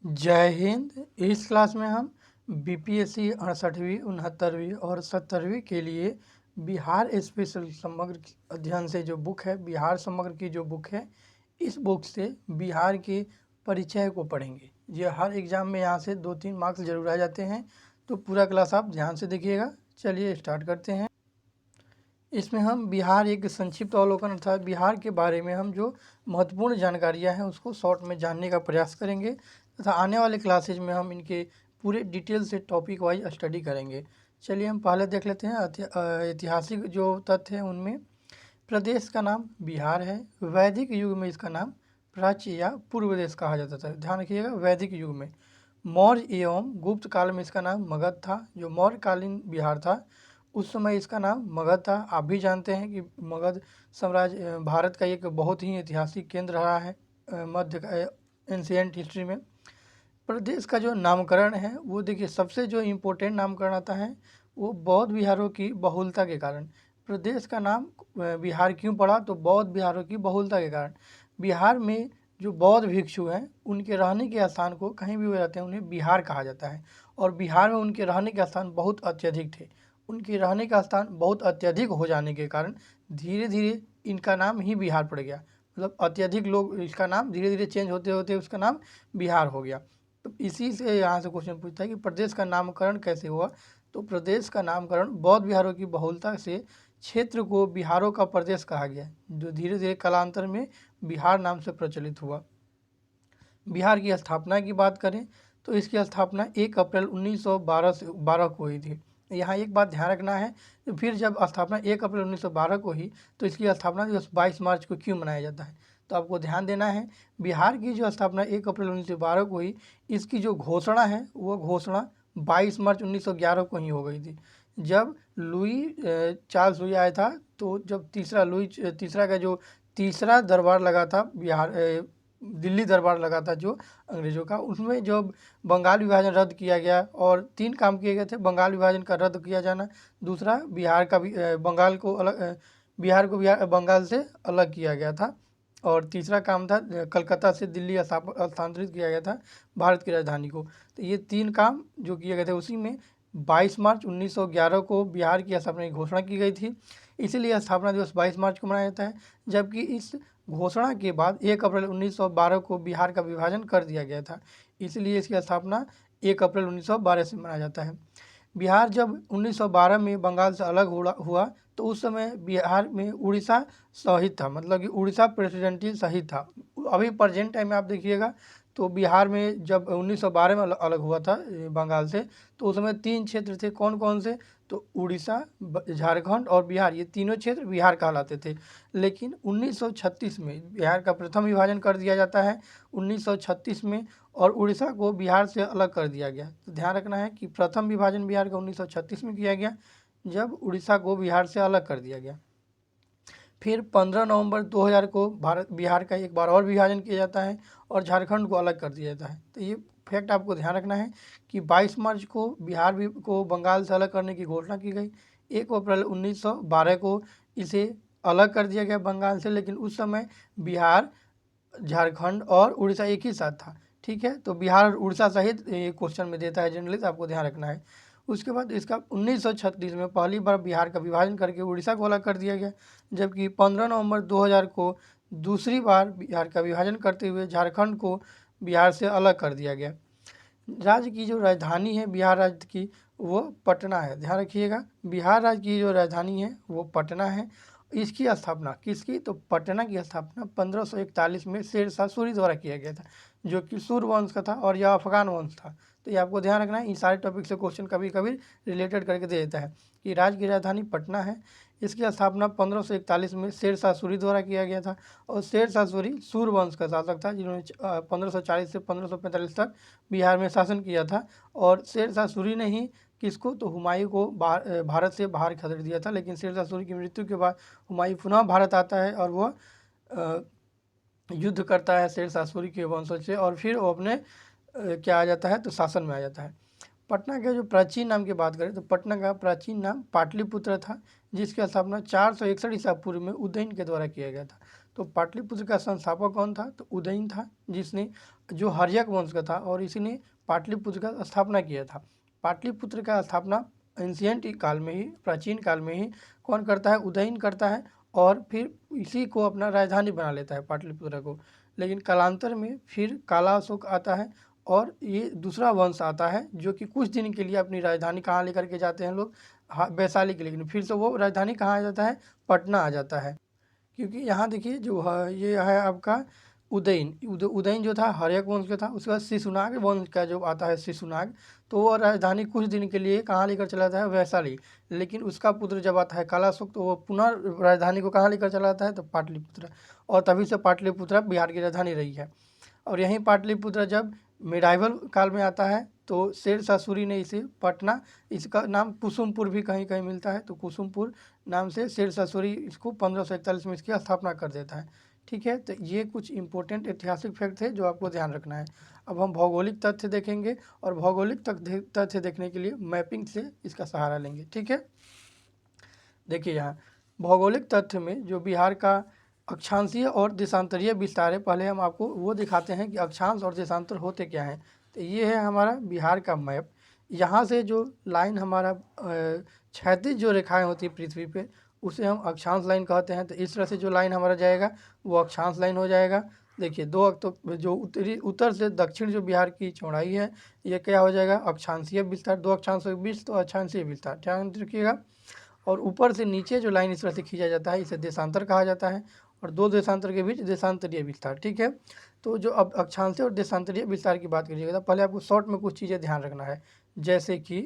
जय हिंद। इस क्लास में हम बीपीएससी 68वीं 69वीं और 70वीं के लिए बिहार स्पेशल समग्र अध्ययन से जो बुक है, बिहार समग्र की जो बुक है, इस बुक से बिहार के परिचय को पढ़ेंगे। ये हर एग्ज़ाम में यहाँ से 2-3 मार्क्स जरूर आ जाते हैं, तो पूरा क्लास आप ध्यान से देखिएगा। चलिए स्टार्ट करते हैं। इसमें हम बिहार एक संक्षिप्त अवलोकन अर्थात बिहार के बारे में हम जो महत्वपूर्ण जानकारियां हैं उसको शॉर्ट में जानने का प्रयास करेंगे तथा आने वाले क्लासेज में हम इनके पूरे डिटेल से टॉपिक वाइज स्टडी करेंगे। चलिए हम पहले देख लेते हैं ऐतिहासिक जो तथ्य हैं उनमें प्रदेश का नाम बिहार है। वैदिक युग में इसका नाम प्राच्य या पूर्व देश कहा जाता था। ध्यान रखिएगा, वैदिक युग में। मौर्य एवं गुप्त काल में इसका नाम मगध था। जो मौर्यकालीन बिहार था उस समय इसका नाम मगध था। आप भी जानते हैं कि मगध साम्राज्य भारत का एक बहुत ही ऐतिहासिक केंद्र रहा है मध्य एंशिएंट हिस्ट्री में। प्रदेश का जो नामकरण है वो देखिए, सबसे जो इम्पोर्टेंट नामकरण आता है वो बौद्ध विहारों की बहुलता के कारण। प्रदेश का नाम बिहार क्यों पड़ा? तो बौद्ध विहारों की बहुलता के कारण। बिहार में जो बौद्ध भिक्षु हैं उनके रहने के स्थान को कहीं भी वो रहते हैं उन्हें बिहार कहा जाता है, और बिहार में उनके रहने के स्थान बहुत अत्यधिक थे। उनके रहने का स्थान बहुत अत्यधिक हो जाने के कारण धीरे धीरे इनका नाम ही बिहार पड़ गया। मतलब अत्यधिक लोग, इसका नाम धीरे धीरे चेंज होते होते उसका नाम बिहार हो गया। तो इसी से यहाँ से क्वेश्चन पूछता है कि प्रदेश का नामकरण कैसे हुआ? तो प्रदेश का नामकरण बौद्ध विहारों की बहुलता से क्षेत्र को बिहारों का प्रदेश कहा गया, जो धीरे धीरे कालांतर में बिहार नाम से प्रचलित हुआ। बिहार की स्थापना की बात करें तो इसकी स्थापना 1 अप्रैल 1912 को हुई थी। यहाँ एक बात ध्यान रखना है, तो फिर जब स्थापना 1 अप्रैल 1912 को हुई तो इसकी स्थापना दिवस 22 मार्च को क्यों मनाया जाता है? तो आपको ध्यान देना है, बिहार की जो स्थापना 1 अप्रैल 1912 को हुई, इसकी जो घोषणा है वो घोषणा 22 मार्च 1911 को ही हो गई थी। जब चार्ल्स लुई आया था, तो जब तीसरा का जो तीसरा दरबार लगा था बिहार दिल्ली दरबार लगा था जो अंग्रेज़ों का, उसमें जो बंगाल विभाजन रद्द किया गया और 3 काम किए गए थे। बंगाल विभाजन का रद्द किया जाना, दूसरा बिहार का भी बंगाल को अलग बिहार को बंगाल से अलग किया गया था, और तीसरा काम था कलकत्ता से दिल्ली स्थानांतरित किया गया था भारत की राजधानी को। तो ये 3 काम जो किए गए थे, उसी में 22 मार्च 1911 को बिहार की स्थापना की घोषणा की गई थी। इसीलिए स्थापना दिवस 22 मार्च को मनाया जाता है। जबकि इस घोषणा के बाद 1 अप्रैल 1912 को बिहार का विभाजन कर दिया गया था, इसलिए इसकी स्थापना 1 अप्रैल 1912 से मनाया जाता है। बिहार जब 1912 में बंगाल से अलग हुआ तो उस समय बिहार में उड़ीसा शहीद था, मतलब कि उड़ीसा प्रेसिडेंटली शहीद था। अभी प्रेजेंट टाइम में आप देखिएगा तो बिहार में जब 1912 में अलग हुआ था बंगाल से, तो उस समय 3 क्षेत्र थे। कौन कौन से? तो उड़ीसा, झारखंड और बिहार, ये तीनों क्षेत्र बिहार कहलाते थे। लेकिन 1936 में बिहार का प्रथम विभाजन कर दिया जाता है 1936 में, और उड़ीसा को बिहार से अलग कर दिया गया। तो ध्यान रखना है कि प्रथम विभाजन बिहार का 1936 में किया गया, जब उड़ीसा को बिहार से अलग कर दिया गया। फिर 15 नवंबर 2000 को बिहार का एक बार और विभाजन किया जाता है और झारखंड को अलग कर दिया जाता है। तो ये फैक्ट आपको ध्यान रखना है कि 22 मार्च को बिहार भी को बंगाल से अलग करने की घोषणा की गई। 1 अप्रैल 1912 को इसे अलग कर दिया गया बंगाल से, लेकिन उस समय बिहार, झारखंड और उड़ीसा एक ही साथ था। ठीक है, तो बिहार और उड़ीसा सहित ये क्वेश्चन में देता है जनरली, तो आपको ध्यान रखना है। उसके बाद इसका 1936 में पहली बार बिहार का विभाजन करके उड़ीसा को अलग कर दिया गया, जबकि 15 नवंबर 2000 को दूसरी बार बिहार का विभाजन करते हुए झारखंड को बिहार से अलग कर दिया गया। राज्य की जो राजधानी है बिहार राज्य की, वो पटना है। ध्यान रखिएगा, बिहार राज्य की जो राजधानी है वो पटना है। इसकी स्थापना किसकी? तो पटना की स्थापना 1541 में शेरशाह सूरी द्वारा किया गया था, जो कि सूर वंश का था और यह अफगान वंश था। तो ये आपको ध्यान रखना है, इन सारे टॉपिक से क्वेश्चन कभी कभी रिलेटेड करके दे देता है कि राज्य की राजधानी पटना है। इसकी स्थापना 1541 में शेरशाह सूरी द्वारा किया गया था, और शेरशाह सूरी सूर वंश का शासक था जिन्होंने 1540 से 1545 तक बिहार में शासन किया था। और शेरशाह सूरी ने ही किसको? तो हुमायूं को भारत से बाहर खदेड़ दिया था। लेकिन शेरशाह सूरी की मृत्यु के बाद हुमायूं पुनः भारत आता है और वह युद्ध करता है शेरशाह सूरी के वंशज से, और फिर वो अपने क्या आ जाता है तो शासन में आ जाता है। पटना के जो प्राचीन नाम की बात करें तो पटना का प्राचीन नाम पाटलिपुत्र था, जिसकी स्थापना 461 ईसा पूर्व में उदयन के द्वारा किया गया था। तो पाटलिपुत्र का संस्थापक कौन था? तो उदयन था, जिसने जो हर्यक वंश का था और इसी ने पाटलिपुत्र का स्थापना किया था। पाटलिपुत्र का स्थापना एंशियंट काल में ही, प्राचीन काल में ही कौन करता है? उदयन करता है और फिर इसी को अपना राजधानी बना लेता है पाटलिपुत्र को। लेकिन कालांतर में फिर काला अशोक आता है और ये दूसरा वंश आता है जो कि कुछ दिन के लिए अपनी राजधानी कहाँ लेकर के जाते हैं लोग? हाँ, वैशाली के लिए। लेकिन फिर से वो राजधानी कहाँ आ जाता है? पटना आ जाता है। क्योंकि यहाँ देखिए जो है ये है आपका उदयन जो था हर्यक वंश का था। उसके बाद शिशुनाग वंश का जो आता है शिशुनाग, तो वो राजधानी कुछ दिन के लिए कहाँ लेकर चला जाता है? वैशाली। लेकिन उसका पुत्र जब आता है कालाशोक, तो वो पुनः राजधानी को कहाँ लेकर चला जाता है? तो पाटलिपुत्र। और तभी से पाटलिपुत्र बिहार की राजधानी रही है। और यहीं पाटलिपुत्र जब मिडाइवल काल में आता है तो शेरशाह सूरी ने इसे पटना, इसका नाम कुसुमपुर भी कहीं कहीं मिलता है, तो कुसुमपुर नाम से शेरशाह सूरी इसको 1541 में इसकी स्थापना कर देता है। ठीक है, तो ये कुछ इंपॉर्टेंट ऐतिहासिक फैक्ट थे जो आपको ध्यान रखना है। अब हम भौगोलिक तथ्य देखेंगे और भौगोलिक तथ्य देखने के लिए मैपिंग से इसका सहारा लेंगे। ठीक है, देखिए यहाँ भौगोलिक तथ्य में जो बिहार का अक्षांशीय और देशांतरीय विस्तार है, पहले हम आपको वो दिखाते हैं कि अक्षांश और देशांतर होते क्या हैं। तो ये है हमारा बिहार का मैप। यहाँ से जो लाइन हमारा क्षैतिज जो रेखाएं होती है पृथ्वी पे, उसे हम अक्षांश लाइन कहते हैं। तो इस तरह से जो लाइन हमारा जाएगा वो अक्षांश लाइन हो जाएगा। देखिए तो जो उत्तर से दक्षिण जो बिहार की चौड़ाई है, ये क्या हो जाएगा? अक्षांशीय विस्तार। दो अक्षांशों के बीच तो अक्षांशीय विस्तार, ध्यान रखिएगा। और ऊपर से नीचे जो लाइन इस तरह से खींचा जाता है, इसे देशांतर कहा जाता है। और दो देशांतर के बीच देशांतरीय विस्तार। ठीक है, तो जो अब अक्षांशीय और देशांतरीय विस्तार की बात करिएगा, तो पहले आपको शॉर्ट में कुछ चीज़ें ध्यान रखना है। जैसे कि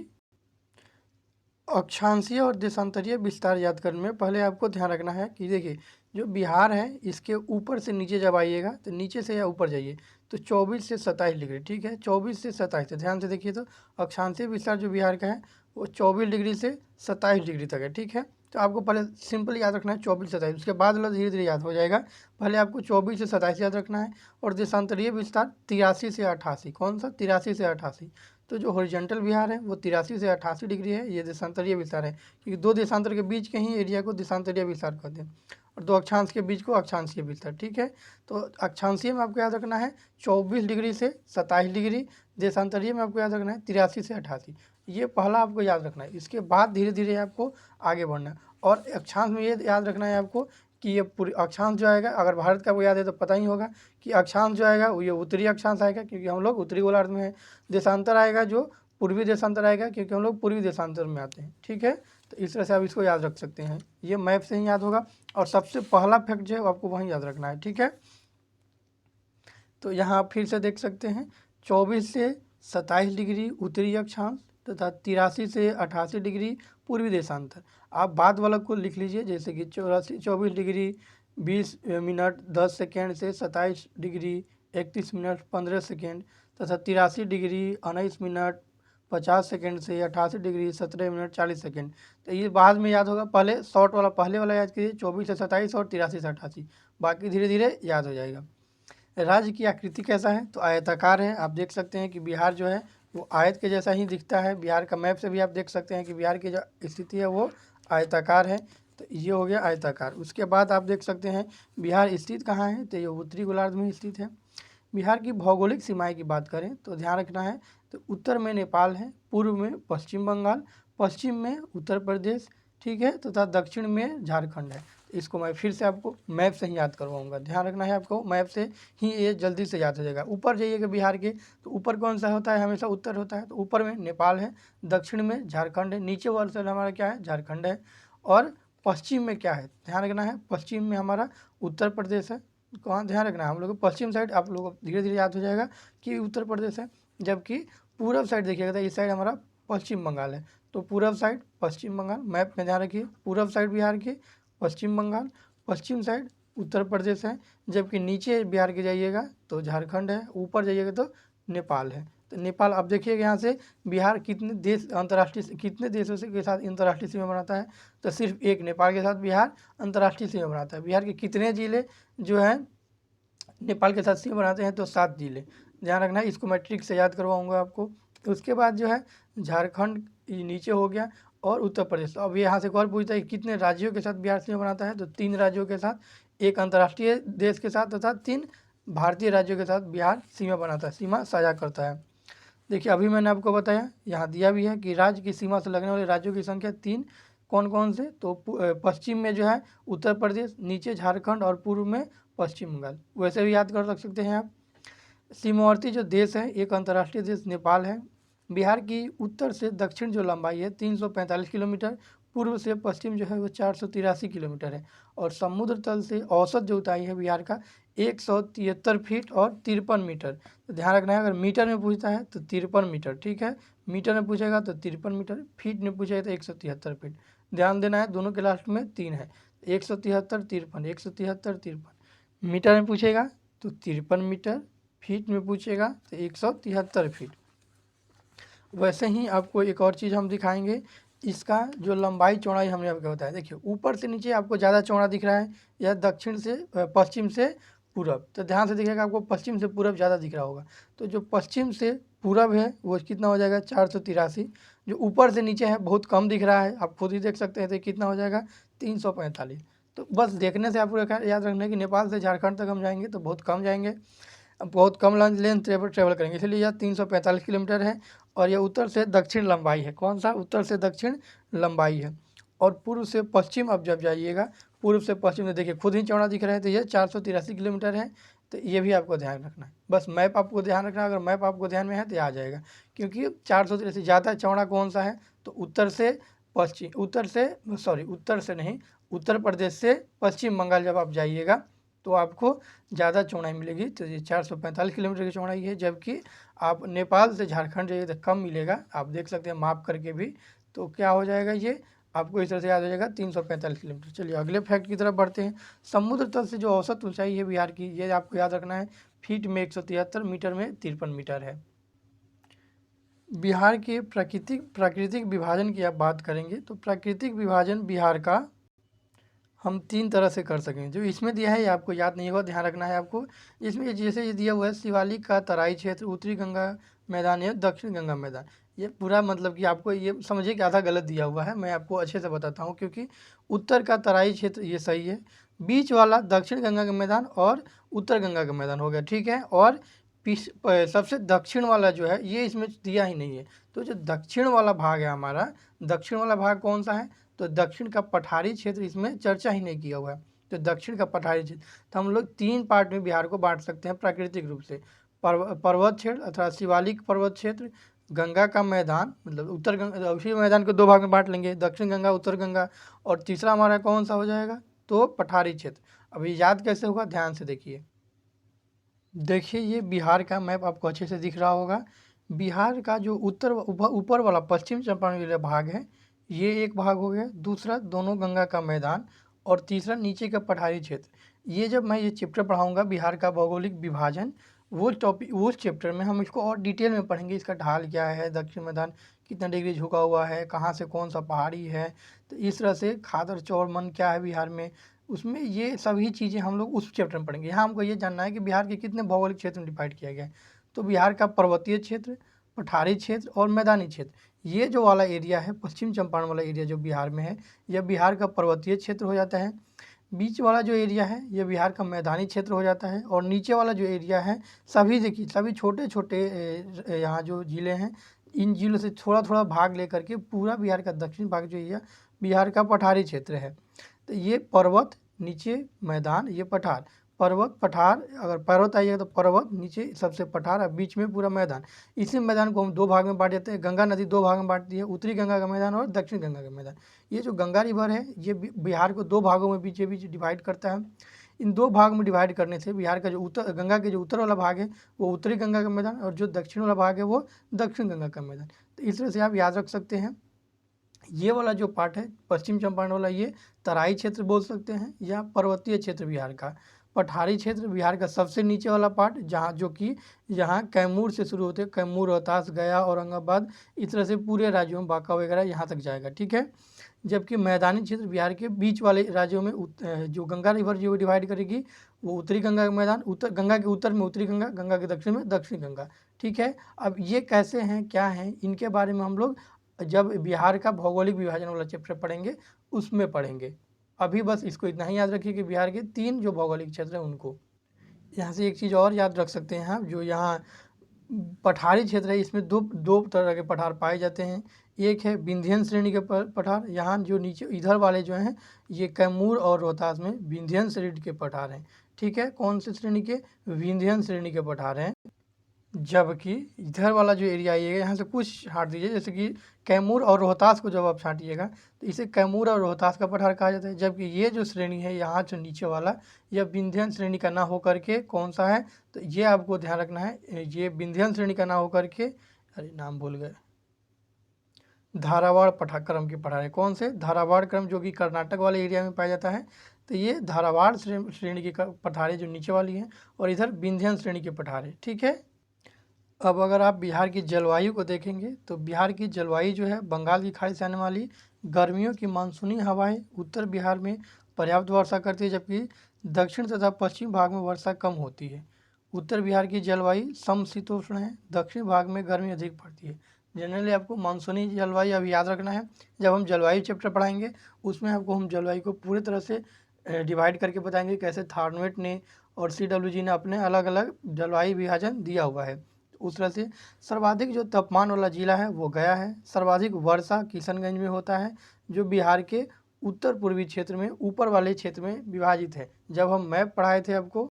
अक्षांशीय और देशांतरीय विस्तार याद करने में पहले आपको ध्यान रखना है कि देखिए जो बिहार है इसके ऊपर से नीचे जब आइएगा तो नीचे से या ऊपर जाइए तो 24 से 27 डिग्री। ठीक है, 24 से 27 ध्यान से देखिए। तो अक्षांशीय विस्तार जो बिहार का है वो 24 डिग्री से 27 डिग्री तक है। ठीक है, तो आपको पहले सिंपल याद रखना है 24 27, उसके बाद वाला धीरे धीरे याद हो जाएगा। पहले आपको 24 से 27 याद रखना है। और देशांतरीय विस्तार 83 से 88। कौन सा? 83 से 88। तो जो हॉरिजॉन्टल बिहार है वो 83 से 88 डिग्री है, ये देशांतरीय विस्तार है। क्योंकि दो देशांतर के बीच के ही एरिया को देशांतरीय विस्तार कहते हैं और दो अक्षांश के बीच को अक्षांशीय विस्तार। ठीक है, तो अक्षांशीय में आपको याद रखना है 24 डिग्री से 27 डिग्री, देशांतरीय में आपको याद रखना है 83 से 88। ये पहला आपको याद रखना है। इसके बाद धीरे धीरे आपको आगे बढ़ना है। और अक्षांश में ये याद रखना है आपको कि ये पूरी अक्षांश जो आएगा, अगर भारत का वो याद है तो पता ही होगा कि अक्षांश जो आएगा वो ये उत्तरी अक्षांश आएगा, क्योंकि हम लोग उत्तरी गोलार्ध में है। देशांतर आएगा जो पूर्वी देशांतर आएगा, क्योंकि हम लोग पूर्वी देशांतर में आते हैं। ठीक है, तो इस तरह से आप इसको याद रख सकते हैं। ये मैप से ही याद होगा और सबसे पहला फैक्ट जो है वो आपको वहीं याद रखना है। ठीक है, तो यहाँ आप फिर से देख सकते हैं 24 से 27 डिग्री उत्तरी अक्षांश तथा 83 से 88 डिग्री पूर्वी देशांतर। आप बाद वाला को लिख लीजिए, जैसे कि 24 डिग्री 20 मिनट 10 सेकेंड से 27 डिग्री 31 मिनट 15 सेकेंड तथा 83 डिग्री 19 मिनट 50 सेकेंड से 88 डिग्री 17 मिनट 40 सेकेंड। तो ये बाद में याद होगा, पहले शॉर्ट वाला पहले वाला याद कीजिए 24 से 27 और 83 से 88, बाकी धीरे धीरे याद हो जाएगा। राज्य की आकृति कैसा है? तो आयताकार है। आप देख सकते हैं कि बिहार जो है वो आयत के जैसा ही दिखता है। बिहार का मैप से भी आप देख सकते हैं कि बिहार की जो स्थिति है वो आयताकार है। तो ये हो गया आयताकार। उसके बाद आप देख सकते हैं बिहार स्थित कहाँ है? तो ये उत्तरी गोलार्ध में स्थित है। बिहार की भौगोलिक सीमाएं की बात करें तो ध्यान रखना है, तो उत्तर में नेपाल है, पूर्व में पश्चिम बंगाल, पश्चिम में उत्तर प्रदेश, ठीक है, तथा दक्षिण में झारखंड है। इसको मैं फिर से आपको मैप से ही याद करवाऊंगा। ध्यान रखना है आपको, मैप से ही ये जल्दी से याद हो जाएगा। ऊपर जाइएगा बिहार के तो ऊपर कौन सा होता है? हमेशा उत्तर होता है। तो ऊपर में नेपाल है, दक्षिण में झारखंड है, नीचे वाला साइड हमारा क्या है? झारखंड है। और पश्चिम में क्या है? ध्यान रखना है, पश्चिम में हमारा उत्तर प्रदेश है। कहाँ ध्यान रखना है? हम लोग पश्चिम साइड, आप लोगों को धीरे धीरे याद हो जाएगा कि उत्तर प्रदेश है। जबकि पूरब साइड देखिएगा तो इस साइड हमारा पश्चिम बंगाल है। तो पूरब साइड पश्चिम बंगाल, मैप में ध्यान रखिए, पूरब साइड बिहार के पश्चिम बंगाल, पश्चिम साइड उत्तर प्रदेश है। जबकि नीचे बिहार के जाइएगा तो झारखंड है, ऊपर जाइएगा तो नेपाल है। तो नेपाल आप देखिएगा यहाँ से बिहार कितने देश अंतर्राष्ट्रीय कितने देशों से के साथ अंतर्राष्ट्रीय सीमा बनाता है? तो सिर्फ एक नेपाल के साथ बिहार अंतर्राष्ट्रीय सीमा बनाता है। बिहार के कितने जिले जो हैं नेपाल के साथ सीमा बनाते हैं? तो 7 जिले। ध्यान रखना है, इसको मैं ट्रिक से याद करवाऊंगा आपको। उसके बाद जो है झारखंड नीचे हो गया और उत्तर प्रदेश। अब यहाँ से एक और पूछता है कि कितने राज्यों के साथ बिहार सीमा बनाता है? तो 3 राज्यों के साथ, एक अंतर्राष्ट्रीय देश के साथ तथा 3 भारतीय राज्यों के साथ बिहार सीमा बनाता है, सीमा साझा करता है। देखिए अभी मैंने आपको बताया, यहाँ दिया भी है कि राज्य की सीमा से लगने वाले राज्यों की संख्या 3 कौन कौन से, तो पश्चिम में जो है उत्तर प्रदेश, नीचे झारखंड और पूर्व में पश्चिम बंगाल। वैसे भी याद कर सकते हैं आप। सीमावर्ती जो देश है, एक अंतर्राष्ट्रीय देश नेपाल है। बिहार की उत्तर से दक्षिण जो लंबाई है 345 किलोमीटर, पूर्व से पश्चिम जो है वो 483 किलोमीटर है। और समुद्र तल से औसत जो ऊंचाई है बिहार का 173 फीट और 53 मीटर। तो ध्यान रखना है, अगर मीटर में पूछता है तो 53 मीटर, ठीक है। मीटर में पूछेगा तो 53 मीटर, फीट में पूछेगा तो 173 फीट। ध्यान देना है, दोनों के लास्ट में 3 है, 173 53, 173 53। मीटर में पूछेगा तो 53 मीटर, फीट में पूछेगा तो 173 फीट। वैसे ही आपको एक और चीज़ हम दिखाएंगे, इसका जो लंबाई चौड़ाई हमने आपको बताया। देखिए ऊपर से नीचे आपको ज़्यादा चौड़ा दिख रहा है, या दक्षिण से पश्चिम से पूरब, तो ध्यान से देखिएगा, आपको पश्चिम से पूरब ज़्यादा दिख रहा होगा। तो जो पश्चिम से पूरब है वो कितना हो जाएगा, 483। जो ऊपर से नीचे है बहुत कम दिख रहा है, आप खुद ही देख सकते हैं, तो कितना हो जाएगा, 345। तो बस देखने से आपको याद रखना है कि नेपाल से झारखंड तक हम जाएंगे तो बहुत कम जाएंगे, बहुत कम लेंथ ट्रेवल करेंगे, इसलिए यह 345 किलोमीटर है। और यह उत्तर से दक्षिण लंबाई है। कौन सा, उत्तर से दक्षिण लंबाई है। और पूर्व से पश्चिम अब जब जाइएगा, पूर्व से पश्चिम में देखिए खुद ही चौड़ा दिख रहा है, तो यह 483 किलोमीटर है। तो ये भी आपको ध्यान रखना है, बस मैप आपको ध्यान रखना है। अगर मैप आपको ध्यान में है तो आ जाएगा, क्योंकि 483 ज़्यादा चौड़ा कौन सा है, तो उत्तर से पश्चिम, उत्तर से नहीं, उत्तर प्रदेश से पश्चिम बंगाल जब आप जाइएगा तो आपको ज़्यादा चौड़ाई मिलेगी। तो ये 445 किलोमीटर की चौड़ाई है, जबकि आप नेपाल से झारखंड जाइए तो कम मिलेगा। आप देख सकते हैं माप करके भी, तो क्या हो जाएगा, ये आपको इस तरह से याद हो जाएगा, 345 किलोमीटर। चलिए अगले फैक्ट की तरफ बढ़ते हैं। समुद्र तल से जो औसत ऊंचाई है बिहार की, ये आपको याद रखना है, फीट में 173, मीटर में 53 मीटर है। बिहार के प्राकृतिक विभाजन की आप बात करेंगे तो प्राकृतिक विभाजन बिहार का हम 3 तरह से कर सकें। जो इसमें दिया है ये आपको याद नहीं होगा, ध्यान रखना है आपको। इसमें जैसे ये दिया हुआ है, शिवालिक का तराई क्षेत्र, उत्तरी गंगा मैदान या दक्षिण गंगा मैदान। ये पूरा मतलब कि आपको ये समझिए कि आधा गलत दिया हुआ है, मैं आपको अच्छे से बताता हूँ। क्योंकि उत्तर का तराई क्षेत्र ये सही है, बीच वाला दक्षिण गंगा का मैदान और उत्तर गंगा का मैदान हो गया, ठीक है। और सबसे दक्षिण वाला जो है ये इसमें दिया ही नहीं है। तो जो दक्षिण वाला भाग है हमारा, दक्षिण वाला भाग कौन सा है, तो दक्षिण का पठारी क्षेत्र, इसमें चर्चा ही नहीं किया हुआ है। तो दक्षिण का पठारी क्षेत्र, तो हम लोग 3 पार्ट में बिहार को बांट सकते हैं प्राकृतिक रूप से। पर्वत क्षेत्र अथवा शिवालिक पर्वत क्षेत्र, गंगा का मैदान, मतलब उत्तर गंगा, उसी मैदान को 2 भाग में बांट लेंगे, दक्षिण गंगा उत्तर गंगा। और तीसरा हमारा कौन सा हो जाएगा, तो पठारी क्षेत्र। अभी याद कैसे होगा, ध्यान से देखिए। देखिए ये बिहार का मैप आपको अच्छे से दिख रहा होगा। बिहार का जो ऊपर वाला पश्चिम चंपारण जिला भाग है, ये एक भाग हो गया। दूसरा दोनों गंगा का मैदान, और तीसरा नीचे का पठारी क्षेत्र। ये जब मैं ये चैप्टर पढ़ाऊंगा बिहार का भौगोलिक विभाजन, वो टॉपिक, उस चैप्टर में हम इसको और डिटेल में पढ़ेंगे। इसका ढाल क्या है, दक्षिण मैदान कितना डिग्री झुका हुआ है, कहाँ से कौन सा पहाड़ी है, तो इस तरह से खादर चौर मन क्या है बिहार में, उसमें ये सभी चीज़ें हम लोग उस चैप्टर में पढ़ेंगे। यहाँ हमको ये जानना है कि बिहार के कितने भौगोलिक क्षेत्र में डिवाइड किया गया है। तो बिहार का पर्वतीय क्षेत्र, पठारी क्षेत्र और मैदानी क्षेत्र, ये जो वाला एरिया है, पश्चिम चंपारण वाला एरिया जो बिहार में है, यह बिहार का पर्वतीय क्षेत्र हो जाता है। बीच वाला जो एरिया है ये बिहार का मैदानी क्षेत्र हो जाता है। और नीचे वाला जो एरिया है, सभी देखिए सभी छोटे छोटे यहाँ जो ज़िले हैं, इन जिलों से थोड़ा थोड़ा भाग लेकर के पूरा बिहार का दक्षिण भाग जो एरिया बिहार का पठारी क्षेत्र है। तो ये पर्वत, नीचे मैदान, ये पठार, पर्वत पठार, अगर पर्वत आइएगा तो पर्वत, नीचे सबसे पठार और बीच में पूरा मैदान। इसी मैदान को हम 2 भाग में बांट देते हैं। गंगा नदी 2 भाग में बांटती है, उत्तरी गंगा का मैदान और दक्षिण गंगा का मैदान। ये जो गंगा रिवर है ये बिहार को 2 भागों में बीच डिवाइड करता है। इन 2 भाग में डिवाइड करने से बिहार का जो गंगा के जो उत्तर वाला भाग है वो उत्तरी गंगा का मैदान, और जो दक्षिण वाला भाग है वो दक्षिण गंगा का मैदान। तो इस तरह से आप याद रख सकते हैं। ये वाला जो पार्ट है पश्चिम चंपारण वाला, ये तराई क्षेत्र बोल सकते हैं या पर्वतीय क्षेत्र बिहार का। पठारी क्षेत्र बिहार का सबसे नीचे वाला पार्ट, जहाँ जो कि यहाँ कैमूर से शुरू होते हैं, कैमूर, रोहतास, गया, औरंगाबाद, इस तरह से पूरे राज्यों में बांका वगैरह यहाँ तक जाएगा, ठीक है। जबकि मैदानी क्षेत्र बिहार के बीच वाले राज्यों में जो गंगा रिवर जो डिवाइड करेगी, वो उत्तरी गंगा का मैदान, गंगा के उत्तर में उत्तरी गंगा, गंगा के दक्षिण में दक्षिण गंगा, ठीक है। अब ये कैसे हैं, क्या हैं, इनके बारे में हम लोग जब बिहार का भौगोलिक विभाजन वाला चैप्टर पढ़ेंगे उसमें पढ़ेंगे। अभी बस इसको इतना ही याद रखिए कि बिहार के 3 जो भौगोलिक क्षेत्र हैं उनको। यहाँ से एक चीज़ और याद रख सकते हैं आप, जो यहाँ पठारी क्षेत्र है इसमें दो दो तरह के पठार पाए जाते हैं। एक है विंध्यन श्रेणी के पठार, यहाँ जो नीचे इधर वाले जो हैं ये कैमूर और रोहतास में विंध्यन श्रेणी के पठार हैं। ठीक है, कौन से श्रेणी के? विंध्यन श्रेणी के पठार हैं। जबकि इधर वाला जो एरिया आइएगा यहाँ से कुछ छाँट दीजिए, जैसे कि कैमूर और रोहतास को जब आप छाँटिएगा तो इसे कैमूर और रोहतास का पठार कहा जाता है। जबकि ये जो श्रेणी है यहाँ जो नीचे वाला, यह विंध्यन श्रेणी का ना होकर के कौन सा है? तो ये आपको ध्यान रखना है, ये विंध्यन श्रेणी का ना होकर के, अरे नाम भूल गए, धारावाड़ पठाक्रम के पठार है। कौन से? धारावाड़ क्रम, जो कि कर्नाटक वाले एरिया में पाया जाता है। तो ये धारावाड़ श्रेणी की पठार है जो नीचे वाली है, और इधर विंध्यन श्रेणी के पठार है। ठीक है, अब अगर आप बिहार की जलवायु को देखेंगे तो बिहार की जलवायु जो है बंगाल की खाड़ी से आने वाली गर्मियों की मानसूनी हवाएं उत्तर बिहार में पर्याप्त वर्षा करती है, जबकि दक्षिण तथा पश्चिम भाग में वर्षा कम होती है। उत्तर बिहार की जलवायु समशीतोष्ण है, दक्षिण भाग में गर्मी अधिक पड़ती है। जनरली आपको मानसूनी जलवायु अभी याद रखना है, जब हम जलवायु चैप्टर पढ़ाएंगे उसमें आपको हम जलवायु को पूरी तरह से डिवाइड करके बताएंगे, कैसे थार्नवेट ने और CWG ने अपने अलग अलग जलवायु विभाजन दिया हुआ है। उस तरह से सर्वाधिक जो तापमान वाला जिला है वो गया है। सर्वाधिक वर्षा किशनगंज में होता है, जो बिहार के उत्तर पूर्वी क्षेत्र में ऊपर वाले क्षेत्र में विभाजित है। जब हम मैप पढ़ाए थे आपको,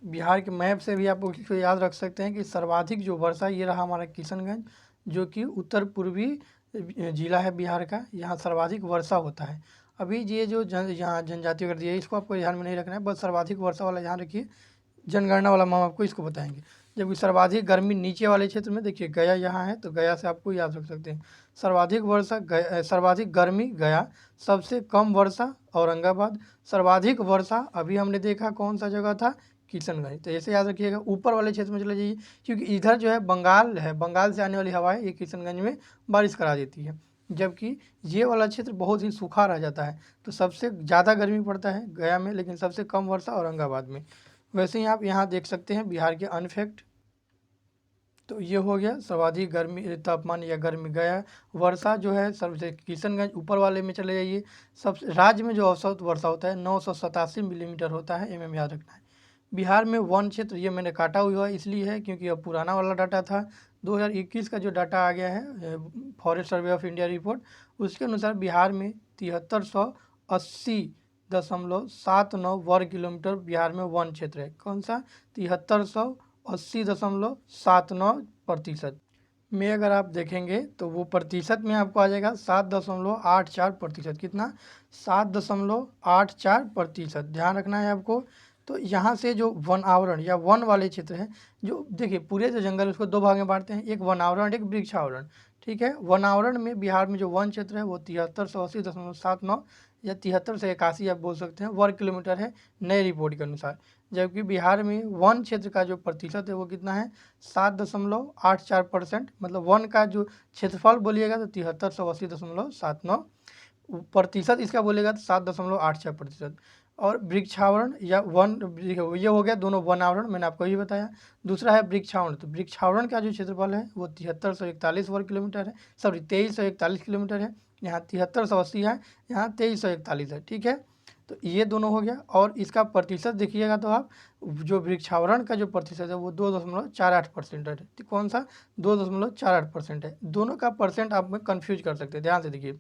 तो बिहार के मैप से भी आप उसको याद रख सकते हैं कि सर्वाधिक जो वर्षा ये रहा हमारा किशनगंज, जो कि उत्तर पूर्वी जिला है बिहार का, यहाँ सर्वाधिक वर्षा होता है। अभी ये जो यहाँ जनजातीय कर दिया है इसको आपको ध्यान में नहीं रखना है, बस सर्वाधिक वर्षा वाला ध्यान रखिए, जनगणना वाला हम आपको इसको बताएंगे। जबकि सर्वाधिक गर्मी नीचे वाले क्षेत्र में, देखिए गया यहाँ है तो गया से आपको याद रख सकते हैं। सर्वाधिक वर्षा सर्वाधिक गर्मी गया, सबसे कम वर्षा औरंगाबाद, सर्वाधिक वर्षा अभी हमने देखा कौन सा जगह था? किशनगंज। तो ऐसे याद रखिएगा। ऊपर वाले क्षेत्र में चले जाइए, क्योंकि इधर जो है बंगाल से आने वाली हवाएं ये किशनगंज में बारिश करा देती है, जबकि ये वाला क्षेत्र बहुत ही सूखा रह जाता है। तो सबसे ज़्यादा गर्मी पड़ता है गया में, लेकिन सबसे कम वर्षा औरंगाबाद में। वैसे ही आप यहाँ देख सकते हैं बिहार के अनफैक्ट। तो ये हो गया सर्वाधिक गर्मी तापमान या गर्मी गया। वर्षा जो है सबसे किशनगंज ऊपर वाले में चले जाइए, सब राज्य में जो औसत वर्षा होता है 987 मिलीमीटर होता है, एमएम याद रखना है। बिहार में वन क्षेत्र, ये मैंने काटा हुआ है इसलिए है क्योंकि अब पुराना वाला डाटा था। 2021 का जो डाटा आ गया है forest survey of India report, उसके अनुसार बिहार में 7380.79 वर्ग किलोमीटर बिहार में वन क्षेत्र है। कौन सा? 7380.79% में अगर आप देखेंगे तो वो प्रतिशत में आपको आ जाएगा 7.84%। कितना? 7.84%। ध्यान रखना है आपको। तो यहाँ से जो वन आवरण या वन वाले क्षेत्र है, जो देखिए पूरे जो जंगल उसको दो भाग में बांटते हैं, एक वन आवरण एक वृक्षावरण। ठीक है, वन आवरण में बिहार में जो वन क्षेत्र है वो 7380.79 या 7381 आप बोल सकते हैं वर्ग किलोमीटर है नए रिपोर्ट के अनुसार। जबकि बिहार में वन क्षेत्र का जो प्रतिशत है वो कितना है? 7.84%। मतलब वन का जो क्षेत्रफल बोलिएगा तो 7380.79%, इसका बोलेगा तो 7.86%। और वृक्षावरण या वन, ये हो गया दोनों वन आवरण, मैंने आपको ही बताया। दूसरा है वृक्षावरण। तो वृक्षावरण का जो क्षेत्रफल है वो 7341 वर्ग किलोमीटर है, सॉरी 2341 किलोमीटर है। यहाँ 7380 है, यहाँ 2341 है। ठीक है, तो ये दोनों हो गया। और इसका प्रतिशत देखिएगा तो आप, जो वृक्षावरण का जो प्रतिशत है वो 2.48% है। कौन सा? 2.48% है। दोनों का परसेंट आप में कन्फ्यूज कर सकते हैं, ध्यान से देखिए।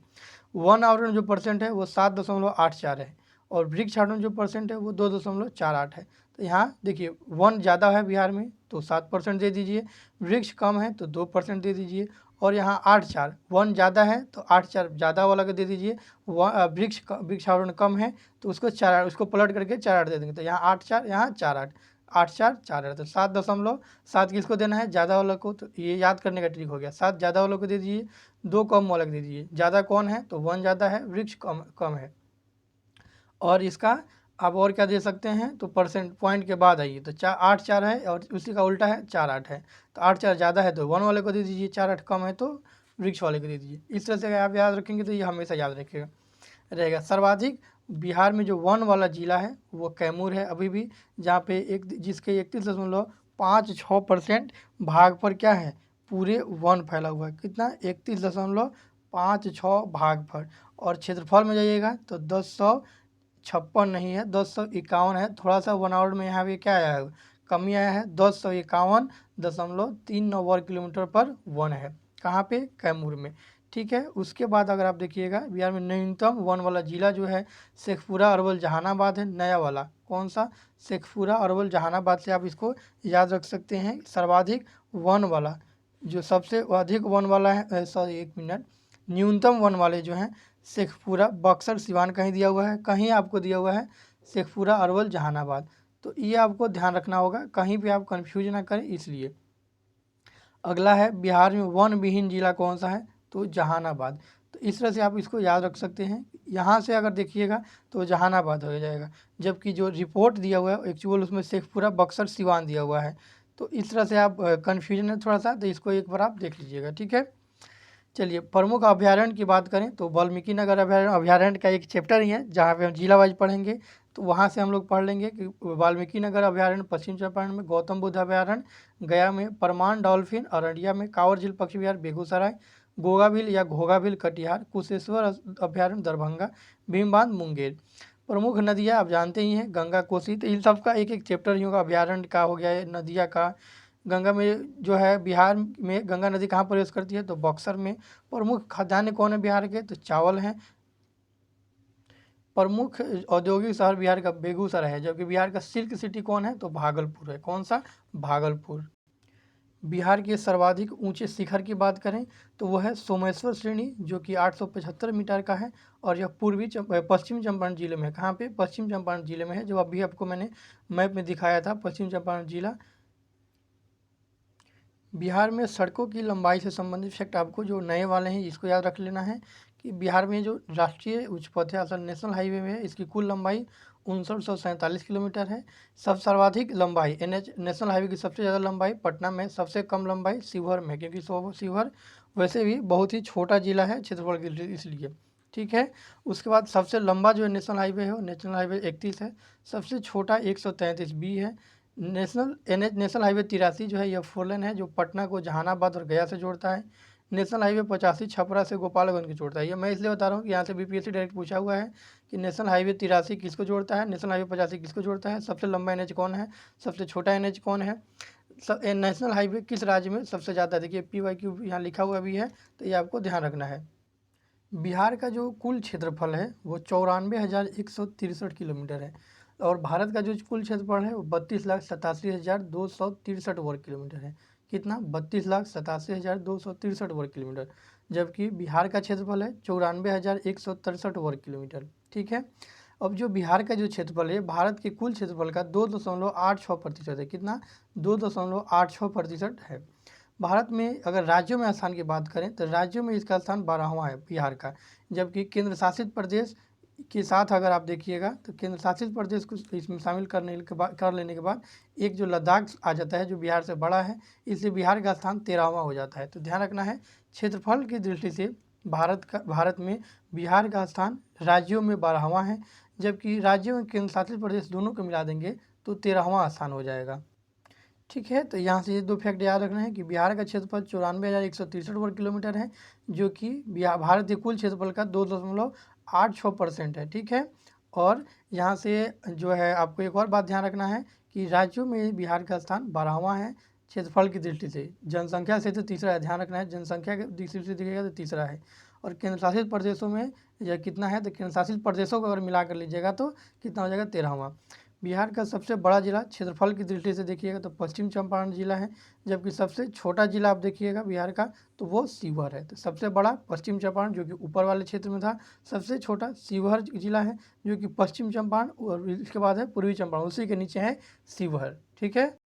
वन आवरण जो परसेंट है वो 7.84 है, और वृक्षावरण जो परसेंट है वो 2.48 है। तो यहाँ देखिए वन ज़्यादा है बिहार में तो 7% दे दीजिए, वृक्ष कम है तो 2% दे दीजिए, और यहाँ 8-4 वन ज़्यादा है तो 8-4 ज़्यादा वाला को दे दीजिए। वृक्षावरण कम है तो उसको 4, उसको पलट करके 4-8 दे देंगे। तो यहाँ 8-4, यहाँ 4-8, 8-4, 4-8, तो 7.7 किसको देना है? ज़्यादा वाला को। तो ये याद करने का ट्रिक हो गया। 7 ज़्यादा वालों को दे दीजिए, 2 कम वाला को दे दीजिए। ज़्यादा कौन है? तो वन ज़्यादा है, वृक्ष कम है। और इसका आप और क्या दे सकते हैं? तो परसेंट पॉइंट के बाद आइए, तो 8-4 है और उसी का उल्टा है 4-8 है। तो 8-4 ज़्यादा है तो वन वाले को दे दीजिए, 4-8 कम है तो वृक्ष वाले को दे दीजिए। इस तरह से अगर आप याद रखेंगे तो ये हमेशा याद रखिएगा रहेगा। सर्वाधिक बिहार में जो वन वाला जिला है वो कैमूर है अभी भी, जहाँ पे जिसके 31.56% भाग पर क्या है? पूरे वन फैला हुआ है। कितना? 31. 5×6 भागफल, और क्षेत्रफल में जाइएगा तो 1056 नहीं है, 1051 है। थोड़ा सा 1 आवर में यहाँ पे क्या आया है, कमी आया है, 1051.39 वर्ग किलोमीटर पर 1 है। कहाँ पे, कैमूर में। ठीक है, उसके बाद अगर आप देखिएगा बिहार में न्यूनतम वन वाला जिला जो है शेखपुरा, अरवल, जहानाबाद है। नया वाला कौन सा, शेखपुरा, अरवल, जहानाबाद से आप इसको याद रख सकते हैं। सर्वाधिक वन वाला, जो सबसे अधिक वन वाला है, सॉरी 1 मिनट, न्यूनतम वन वाले जो हैं शेखपुरा, बक्सर, सिवान कहीं दिया हुआ है, कहीं आपको दिया हुआ है शेखपुरा, अरवल, जहानाबाद। तो ये आपको ध्यान रखना होगा, कहीं पे आप कंफ्यूज ना करें इसलिए। अगला है बिहार में वन विहीन जिला कौन सा है, तो जहानाबाद। तो इस तरह से आप इसको याद रख सकते हैं। यहाँ से अगर देखिएगा तो जहानाबाद हो जाएगा, जबकि जो रिपोर्ट दिया हुआ है एक्चुअल उसमें शेखपुरा, बक्सर, सिवान दिया हुआ है। तो इस तरह से आप कन्फ्यूजन है थोड़ा सा, तो इसको एक बार आप देख लीजिएगा। ठीक है, चलिए प्रमुख अभ्यारण्य की बात करें तो वाल्मीकि नगर अभ्यारण्य का एक चैप्टर ही है जहाँ पे हम जिला वाइज पढ़ेंगे। तो वहाँ से हम लोग पढ़ लेंगे कि वाल्मीकि नगर अभ्यारण्य पश्चिम चंपारण में, गौतम बुद्ध अभ्यारण्य गया में, परमान डॉल्फिन अररिया में, कांवर झील पक्षी विहार बेगूसराय, गोगाबिल या घोगाबिल कटिहार, कुशेश्वर अभ्यारण्य दरभंगा, भीमबांध मुंगेर। प्रमुख नदियाँ आप जानते ही हैं, गंगा, कोसी। तो इन सब का एक एक चैप्टर ही होगा, अभ्यारण्य का हो गया है, नदिया का। गंगा में जो है बिहार में गंगा नदी कहाँ प्रवेश करती है, तो बक्सर में। प्रमुख खाद्यान्न कौन है बिहार के, तो चावल हैं। प्रमुख औद्योगिक शहर बिहार का बेगूसराय है, जबकि बिहार का सिल्क सिटी कौन है, तो भागलपुर है। कौन सा, भागलपुर। बिहार के सर्वाधिक ऊंचे शिखर की बात करें तो वह है सोमेश्वर श्रेणी, जो कि 875 मीटर का है, और यह पश्चिम चंपारण जिले में है। कहाँ पे, पश्चिम चंपारण जिले में है, जो अभी आपको मैंने मैप में दिखाया था, पश्चिम चंपारण जिला। बिहार में सड़कों की लंबाई से संबंधित फैक्ट आपको जो नए वाले हैं इसको याद रख लेना है कि बिहार में जो राष्ट्रीय उच्च पथ है, असल नेशनल हाईवे में है, इसकी कुल लंबाई 5947 किलोमीटर है। सब सर्वाधिक लंबाई NH नेशनल हाईवे की सबसे ज़्यादा लंबाई पटना में, सबसे कम लंबाई शिवहर में, क्योंकि शिवहर वैसे भी बहुत ही छोटा जिला है क्षेत्रफल के लिए, इसलिए। ठीक है, उसके बाद सबसे लंबा जो नेशनल हाईवे है वो नेशनल हाईवे 31 है। सबसे छोटा 133B है। नेशनल हाईवे 83 जो है यह 4 लेन है, जो पटना को जहानाबाद और गया से जोड़ता है। नेशनल हाईवे 85 छपरा से गोपालगंज को जोड़ता है। ये मैं इसलिए बता रहा हूँ कि यहाँ से BPSC डायरेक्ट पूछा हुआ है कि नेशनल हाईवे 83 किसको जोड़ता है, नेशनल हाईवे 85 किसको जोड़ता है, सबसे लंबा NH कौन है, सबसे छोटा NH कौन है, नेशनल हाईवे किस राज्य में सबसे ज़्यादा। देखिए PYQ यहाँ लिखा हुआ भी है, तो ये आपको ध्यान रखना है। बिहार का जो कुल क्षेत्रफल है वो 94,163 किलोमीटर है, और भारत का जो कुल क्षेत्रफल है वो 32,87,263 वर्ग किलोमीटर है। कितना, 32,87,263 वर्ग किलोमीटर, जबकि बिहार का क्षेत्रफल है 94,163 वर्ग किलोमीटर। ठीक है, अब जो बिहार का जो क्षेत्रफल है भारत के कुल क्षेत्रफल का 2.86% है। कितना, 2.86% है। भारत में अगर राज्यों में स्थान की बात करें तो राज्यों में इसका स्थान 12वां है बिहार का, जबकि केंद्र शासित प्रदेश के साथ अगर आप देखिएगा तो केंद्र शासित प्रदेश को इसमें शामिल कर लेने के बाद एक जो लद्दाख आ जाता है जो बिहार से बड़ा है, इसलिए बिहार का स्थान 13वां हो जाता है। तो ध्यान रखना है, क्षेत्रफल की दृष्टि से भारत में बिहार का स्थान राज्यों में 12वां है, जबकि राज्यों में केंद्र शासित प्रदेश दोनों को मिला देंगे तो 13वां स्थान हो जाएगा। ठीक है, तो यहाँ से ये 2 फैक्ट याद रखना है कि बिहार का क्षेत्रफल 94,163 वर्ग किलोमीटर है, जो कि भारत के कुल क्षेत्रफल का 2.86% है। ठीक है, और यहाँ से जो है आपको एक और बात ध्यान रखना है कि राज्यों में बिहार का स्थान 12वां है क्षेत्रफल की दृष्टि से। जनसंख्या से तो तीसरा है, ध्यान रखना है, जनसंख्या की दृष्टि से देखिएगा तो तीसरा है। और केंद्र शासित प्रदेशों में यह कितना है, तो केंद्र शासित प्रदेशों को अगर मिला कर लीजिएगा तो कितना हो जाएगा, 13वां। बिहार का सबसे बड़ा जिला क्षेत्रफल की दृष्टि से देखिएगा तो पश्चिम चंपारण जिला है, जबकि सबसे छोटा जिला आप देखिएगा बिहार का तो वो शिवहर है। तो सबसे बड़ा पश्चिम चंपारण जो कि ऊपर वाले क्षेत्र में था, सबसे छोटा शिवहर जिला है जो कि पश्चिम चंपारण, और इसके बाद है पूर्वी चंपारण, उसी के नीचे है शिवहर। ठीक है,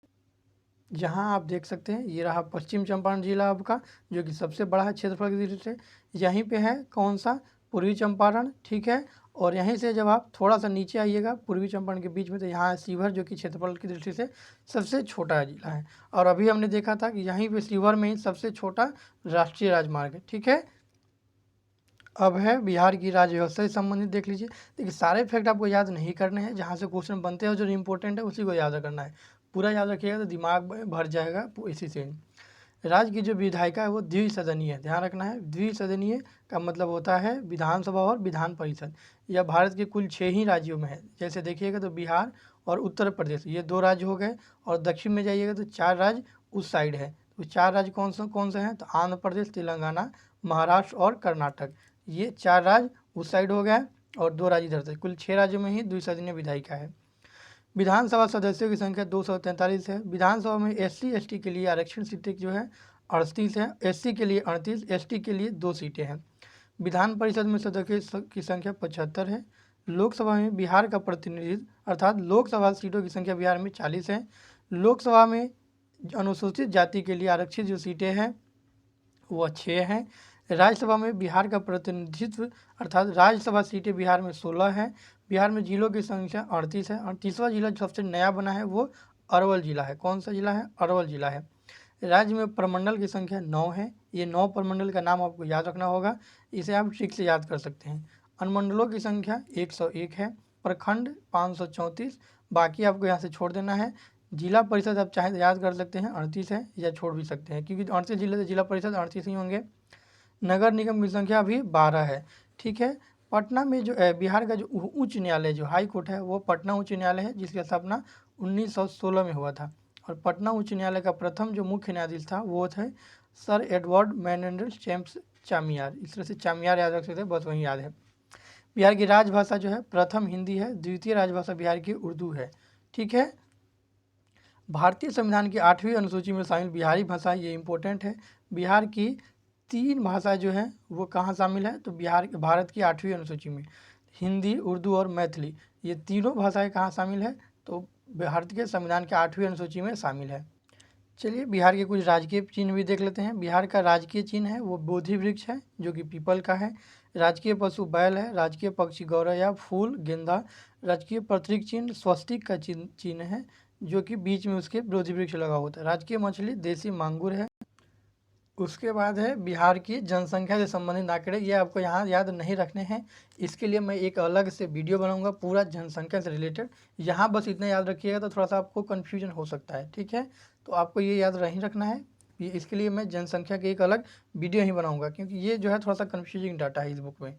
जहाँ आप देख सकते हैं ये रहा पश्चिम चंपारण जिला आपका, जो कि सबसे बड़ा है क्षेत्रफल की दृष्टि से। यहीं पे है कौन सा, पूर्वी चंपारण। ठीक है, और यहीं से जब आप थोड़ा सा नीचे आइएगा पूर्वी चंपारण के बीच में तो यहाँ है शिवहर, जो कि क्षेत्रफल की दृष्टि से सबसे छोटा जिला है। और अभी हमने देखा था कि यहीं पे शिवहर में ही सबसे छोटा राष्ट्रीय राजमार्ग है। ठीक है, अब है बिहार की राज्य व्यवस्था से संबंधित देख लीजिए। देखिए सारे फैक्ट आपको याद नहीं करने हैं, जहाँ से क्वेश्चन बनते हैं जो इम्पोर्टेंट है उसी को याद करना है। पूरा याद रखिएगा तो दिमाग में भर जाएगा इसी से। राज्य की जो विधायिका है वो द्विसदनीय है, ध्यान रखना है। द्विसदनीय का मतलब होता है विधानसभा और विधान परिषद। यह भारत के कुल 6 ही राज्यों में है। जैसे देखिएगा तो बिहार और उत्तर प्रदेश ये 2 राज्य हो गए, और दक्षिण में जाइएगा तो 4 राज्य उस साइड है। तो 4 राज्य कौन से हैं? तो आंध्र प्रदेश, तेलंगाना, महाराष्ट्र और कर्नाटक, ये 4 राज्य उस साइड हो गए और 2 राज्य इधर से। कुल 6 राज्यों में ही द्विसदनीय विधायिका है। विधानसभा सदस्यों की संख्या 243 है। विधानसभा में SC/ST के लिए आरक्षण सीटें जो है 38 है, SC के लिए 38, ST के लिए 2 सीटें हैं। विधान परिषद में सदस्यों की संख्या 75 है। लोकसभा में बिहार का प्रतिनिधित्व अर्थात लोकसभा सीटों की संख्या बिहार में 40 है। लोकसभा में अनुसूचित जाति के लिए आरक्षित जो सीटें हैं वह 6 हैं। राज्यसभा में बिहार का प्रतिनिधित्व अर्थात राज्यसभा सीटें बिहार में 16 है। बिहार में जिलों की संख्या 38 है। 38वां जिला जो सबसे नया बना है वो अरवल जिला है। कौन सा जिला है? अरवल जिला है। राज्य में प्रमंडल की संख्या 9 है। ये 9 प्रमंडल का नाम आपको याद रखना होगा, इसे आप ट्रिक से याद कर सकते हैं। अनुमंडलों की संख्या 101 है। प्रखंड 534, बाकी आपको यहाँ से छोड़ देना है। जिला परिषद आप चाहे तो याद कर सकते हैं 38 है, या छोड़ भी सकते हैं क्योंकि 38 जिले से जिला परिषद 38 ही होंगे। नगर निगम की संख्या अभी 12 है। ठीक है। पटना में जो बिहार का जो उच्च न्यायालय जो हाई कोर्ट है वो पटना उच्च न्यायालय है, जिसकी स्थापना 1916 में हुआ था। और पटना उच्च न्यायालय का प्रथम जो मुख्य न्यायाधीश था वो थे सर एडवर्ड मैनेंडल चैम्प्स चामियार। इस तरह से चामियार याद रख सकते हैं, बस वही याद है। बिहार की राजभाषा जो है प्रथम हिंदी है, द्वितीय राजभाषा बिहार की उर्दू है। ठीक है। भारतीय संविधान की 8वीं अनुसूची में शामिल बिहारी भाषा, ये इंपॉर्टेंट है। बिहार की 3 भाषा जो है वो कहाँ शामिल है? तो भारत की 8वीं अनुसूची में हिंदी, उर्दू और मैथिली, ये तीनों भाषाएं कहाँ शामिल है? तो भारत के संविधान के 8वीं अनुसूची में शामिल है। चलिए बिहार के कुछ राजकीय चिन्ह भी देख लेते हैं। बिहार का राजकीय चिन्ह है वो बोधि वृक्ष है जो कि पीपल का है। राजकीय पशु बैल है। राजकीय पक्षी गौरव या फूल गेंदा। राजकीय प्रतीक चिन्ह स्वस्तिक का चिन्ह है जो कि बीच में उसके बोधि वृक्ष लगा होता है। राजकीय मछली देसी मांगुर है। उसके बाद है बिहार की जनसंख्या से संबंधित आंकड़े, ये आपको यहाँ याद नहीं रखने हैं, इसके लिए मैं एक अलग से वीडियो बनाऊंगा पूरा जनसंख्या से रिलेटेड। यहाँ बस इतना याद रखिएगा तो थोड़ा सा आपको कन्फ्यूजन हो सकता है। ठीक है, तो आपको ये याद नहीं रखना है, इसके लिए मैं जनसंख्या की एक अलग वीडियो ही बनाऊंगा क्योंकि ये जो है थोड़ा सा कन्फ्यूजिंग डाटा है इस बुक में।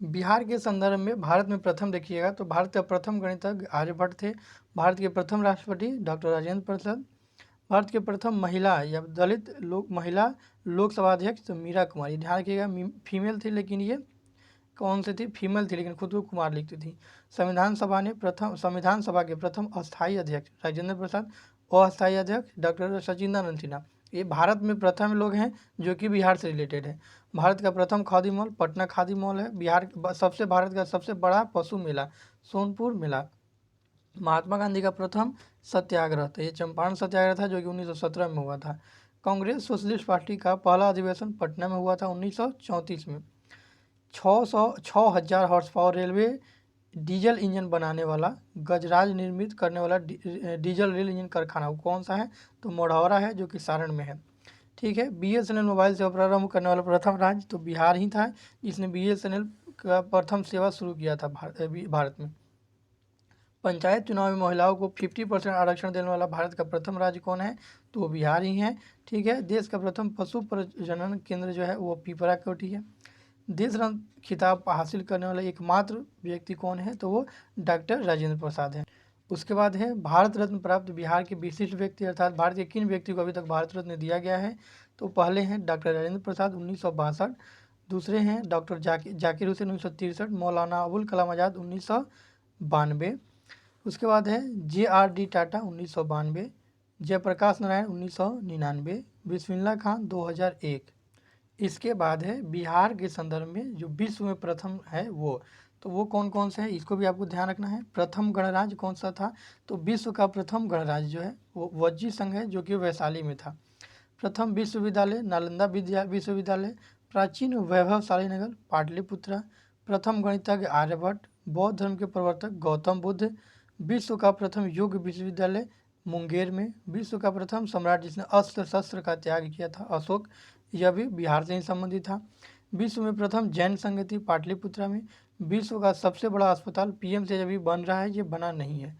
बिहार के संदर्भ में भारत में प्रथम देखिएगा तो भारत का प्रथम गणितज्ञ आर्यभट्ट थे। भारत के प्रथम राष्ट्रपति डॉक्टर राजेंद्र प्रसाद। भारत के प्रथम महिला या दलित महिला लोकसभा अध्यक्ष तो मीरा कुमारी। ध्यान रखिएगा फीमेल थी, लेकिन ये कौन सी थी? फीमेल थी, लेकिन खुद को कुमार लिखती थी। संविधान सभा के प्रथम अस्थायी अध्यक्ष राजेंद्र प्रसाद। अस्थायी अध्यक्ष डॉक्टर सचिदानंद सिन्हा। ये भारत में प्रथम लोग हैं जो कि बिहार से रिलेटेड है। भारत का प्रथम खादी मॉल पटना खादी मॉल है। भारत का सबसे बड़ा पशु मेला सोनपुर मेला। महात्मा गांधी का प्रथम सत्याग्रह, तो ये चंपारण सत्याग्रह था जो कि 1917 में हुआ था। कांग्रेस सोशलिस्ट पार्टी का पहला अधिवेशन पटना में हुआ था 1934 में। 6,000 horse power railway diesel engine बनाने वाला गजराज निर्मित करने वाला डीजल रेल इंजन कारखाना वो कौन सा है? तो मोढौरा है जो कि सारण में है। ठीक है। BSNL मोबाइल सेवा प्रारंभ करने वाला प्रथम राज्य तो बिहार ही था, जिसने BSNL का प्रथम सेवा शुरू किया था भारत में। पंचायत चुनाव में महिलाओं को 50% आरक्षण देने वाला भारत का प्रथम राज्य कौन है? तो वो बिहार ही है। ठीक है। देश का प्रथम पशु प्रजनन केंद्र जो है वो पिपरा कोठी है। देश रत्न खिताब हासिल करने वाला एकमात्र व्यक्ति कौन है? तो वो डॉक्टर राजेंद्र प्रसाद है। उसके बाद है भारत रत्न प्राप्त बिहार के विशिष्ट व्यक्ति, अर्थात भारत के किन व्यक्ति को अभी तक भारत रत्न दिया गया है? तो पहले हैं डॉक्टर राजेंद्र प्रसाद 1962। दूसरे हैं डॉक्टर जाकिर हुसैन 1963। मौलाना अबुल कलाम आज़ाद 1992। उसके बाद है JRD टाटा 1992। जयप्रकाश नारायण 1999। बिस्मिल्लाह खान 2001। इसके बाद है बिहार के संदर्भ में जो विश्व में प्रथम है वो, तो वो कौन कौन से है इसको भी आपको ध्यान रखना है। प्रथम गणराज्य कौन सा था? तो विश्व का प्रथम गणराज्य जो है वो वज्जी संघ है जो कि वैशाली में था। प्रथम विश्वविद्यालय नालंदा विश्वविद्यालय। प्राचीन वैभवशाली नगर पाटलिपुत्रा। प्रथम गणितज्ञ आर्यभट्ट। बौद्ध धर्म के प्रवर्तक गौतम बुद्ध। विश्व का प्रथम योग विश्वविद्यालय मुंगेर में। विश्व का प्रथम सम्राट जिसने अस्त्र शस्त्र का त्याग किया था अशोक, यह भी बिहार से ही संबंधित था। विश्व में प्रथम जैन संगति पाटलिपुत्रा में। विश्व का सबसे बड़ा अस्पताल PM से अभी बन रहा है, ये बना नहीं है।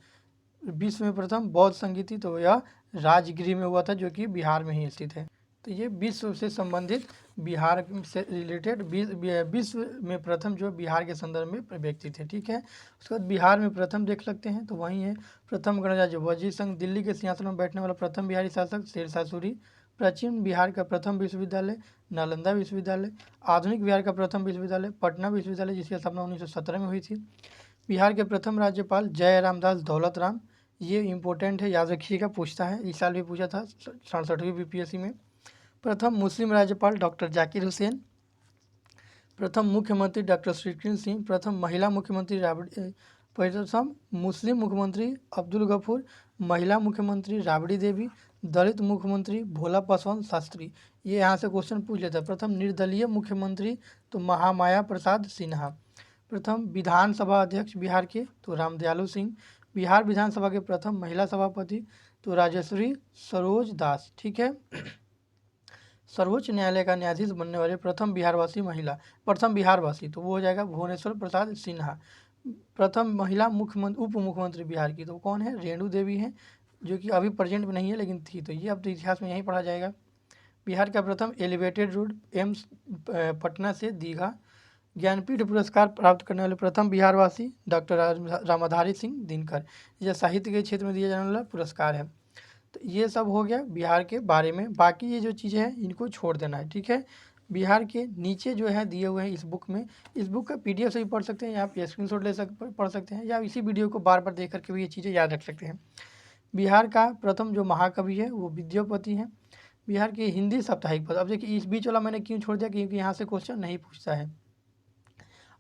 विश्व में प्रथम बौद्ध संगीति तो यह राजगिरी में हुआ था जो कि बिहार में ही स्थित है। तो ये विश्व से संबंधित बिहार से रिलेटेड विश्व में प्रथम जो बिहार के संदर्भ में व्यक्ति थे। ठीक है, उसके बाद बिहार में प्रथम देख सकते हैं, तो वही है प्रथम गणराज्य वजीर संघ, दिल्ली के सिंहासन में बैठने वाला प्रथम बिहारी शासक शेरशाह सूरी, प्राचीन बिहार का प्रथम विश्वविद्यालय नालंदा विश्वविद्यालय, आधुनिक बिहार का प्रथम विश्वविद्यालय पटना विश्वविद्यालय जिसकी स्थापना 1917 में हुई थी। बिहार के प्रथम राज्यपाल जय रामदास दौलत राम, ये इम्पोर्टेंट है, याद रखिएगा, पूछता है, इस साल भी पूछा था 67वीं बीपीएससी में। प्रथम मुस्लिम राज्यपाल डॉक्टर जाकिर हुसैन, प्रथम मुख्यमंत्री डॉक्टर श्रीकृष्ण सिंह, प्रथम महिला मुख्यमंत्री प्रथम मुस्लिम मुख्यमंत्री अब्दुल गफूर, महिला मुख्यमंत्री राबड़ी देवी, दलित मुख्यमंत्री भोला पासवान शास्त्री, ये यहाँ से क्वेश्चन पूछ लेता है। प्रथम निर्दलीय मुख्यमंत्री तो महामाया प्रसाद सिन्हा, प्रथम विधानसभा अध्यक्ष बिहार के तो रामदयालु सिंह, बिहार विधानसभा के प्रथम महिला सभापति तो राजेश्वरी सरोज दास। ठीक है, सर्वोच्च न्यायालय का न्यायाधीश बनने वाले प्रथम बिहारवासी महिला, प्रथम बिहारवासी तो वो हो जाएगा भुवनेश्वर प्रसाद सिन्हा। प्रथम महिला मुख्यमंत्री उप मुख्यमंत्री बिहार की तो कौन है, रेणु देवी हैं, जो कि अभी प्रेजेंट में नहीं है लेकिन थी, तो ये अब तो इतिहास में यहीं पढ़ा जाएगा। बिहार का प्रथम एलिवेटेड रोड एम्स पटना से दीघा, ज्ञानपीठ पुरस्कार प्राप्त करने वाले प्रथम बिहारवासी डॉक्टर रामाधारी सिंह दिनकर, यह साहित्य के क्षेत्र में दिया जाने वाला पुरस्कार है। तो ये सब हो गया बिहार के बारे में, बाकी ये जो चीज़ें हैं इनको छोड़ देना है। ठीक है, बिहार के नीचे जो है दिए हुए हैं इस बुक में, इस बुक का पीडीएफ से भी पढ़ सकते हैं या आप स्क्रीनशॉट पढ़ सकते हैं, या इसी वीडियो को बार बार देख करके भी ये चीज़ें याद रख सकते हैं। बिहार का प्रथम जो महाकवि है वो विद्यापति हैं। बिहार की हिंदी साप्ताहिक पद, अब देखिए इस बीच वाला मैंने क्यों छोड़ दिया, क्योंकि यहाँ से क्वेश्चन नहीं पूछता है।